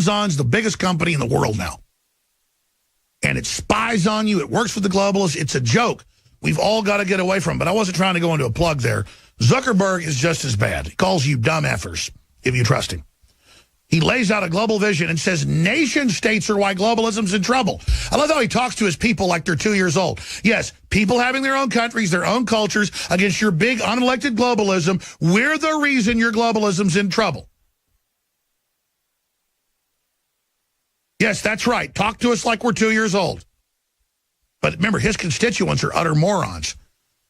Amazon's the biggest company in the world now. And it spies on you. It works for the globalists. It's a joke. We've all got to get away from it. But I wasn't trying to go into a plug there. Zuckerberg is just as bad. He calls you dumb effers if you trust him. He lays out a global vision and says nation states are why globalism's in trouble. I love how he talks to his people like they're 2 years old. Yes, people having their own countries, their own cultures against your big unelected globalism. We're the reason your globalism's in trouble. Yes, that's right. Talk to us like we're 2 years old. But remember, his constituents are utter morons.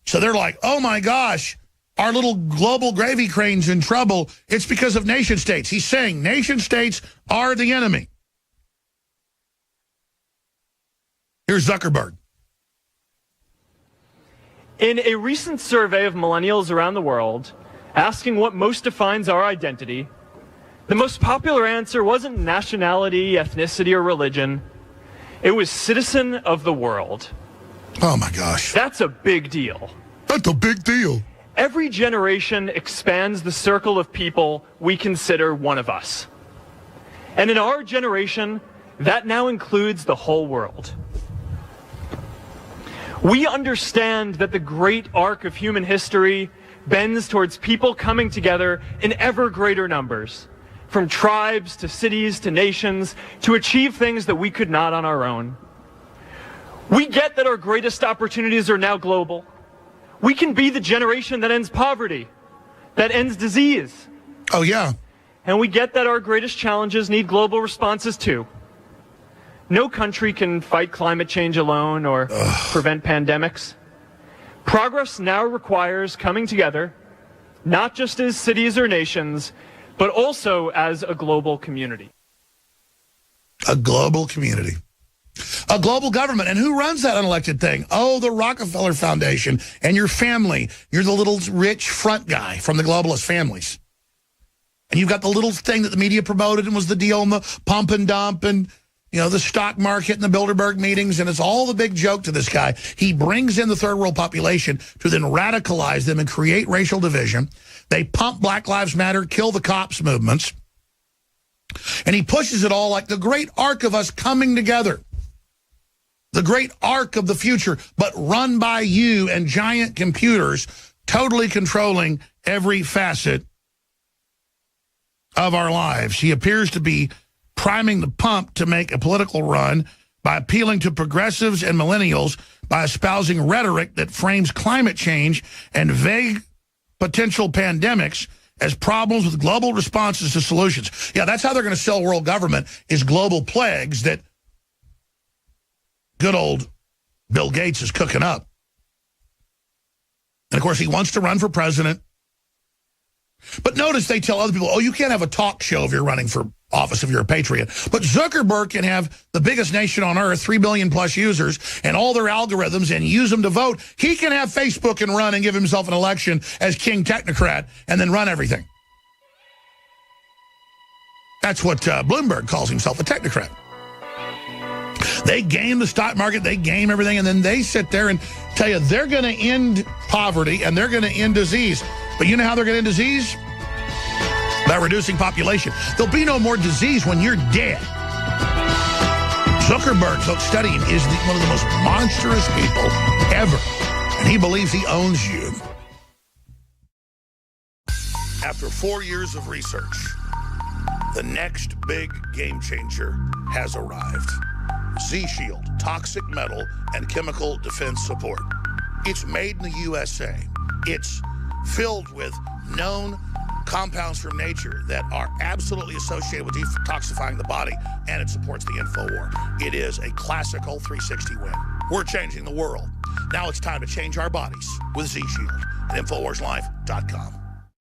So they're like, oh my gosh, our little global gravy crane's in trouble. It's because of nation states. He's saying nation states are the enemy. Here's Zuckerberg. In a recent survey of millennials around the world, asking what most defines our identity, the most popular answer wasn't nationality, ethnicity, or religion. It was citizen of the world. Oh, my gosh. That's a big deal. That's a big deal. Every generation expands the circle of people we consider one of us. And in our generation, that now includes the whole world. We understand that the great arc of human history bends towards people coming together in ever greater numbers, from tribes to cities to nations, to achieve things that we could not on our own. We get that our greatest opportunities are now global. We can be the generation that ends poverty, that ends disease. Oh, yeah. And we get that our greatest challenges need global responses too. No country can fight climate change alone or prevent pandemics. Progress now requires coming together, not just as cities or nations, but also as a global community. A global community. A global government. And who runs that unelected thing? Oh, the Rockefeller Foundation and your family. You're the little rich front guy from the globalist families. And you've got the little thing that the media promoted and was the deal on the pump and dump and, you know, the stock market and the Bilderberg meetings. And it's all the big joke to this guy. He brings in the third world population to then radicalize them and create racial division. They pump Black Lives Matter, kill the cops movements. And he pushes it all like the great arc of us coming together. The great arc of the future, but run by you and giant computers, totally controlling every facet of our lives. He appears to be priming the pump to make a political run by appealing to progressives and millennials by espousing rhetoric that frames climate change and vague potential pandemics as problems with global responses to solutions. Yeah, that's how they're going to sell world government, is global plagues that good old Bill Gates is cooking up. And, of course, he wants to run for president. But notice they tell other people, oh, you can't have a talk show if you're running for office if you're a patriot. But Zuckerberg can have the biggest nation on earth, 3 billion plus users, and all their algorithms and use them to vote. He can have Facebook and run and give himself an election as king technocrat and then run everything. That's what Bloomberg calls himself, a technocrat. They game the stock market, they game everything, and then they sit there and tell you they're going to end poverty and they're going to end disease. But you know how they're going to end disease? By reducing population. There'll be no more disease when you're dead. Zuckerberg, folks, studying, is one of the most monstrous people ever. And he believes he owns you. After 4 years of research, the next big game changer has arrived. Z-Shield, toxic metal and chemical defense support. It's made in the USA. It's filled with known compounds from nature that are absolutely associated with detoxifying the body, and it supports the InfoWar. It is a classical 360 win. We're changing the world. Now it's time to change our bodies with Z-Shield at InfoWarsLife.com.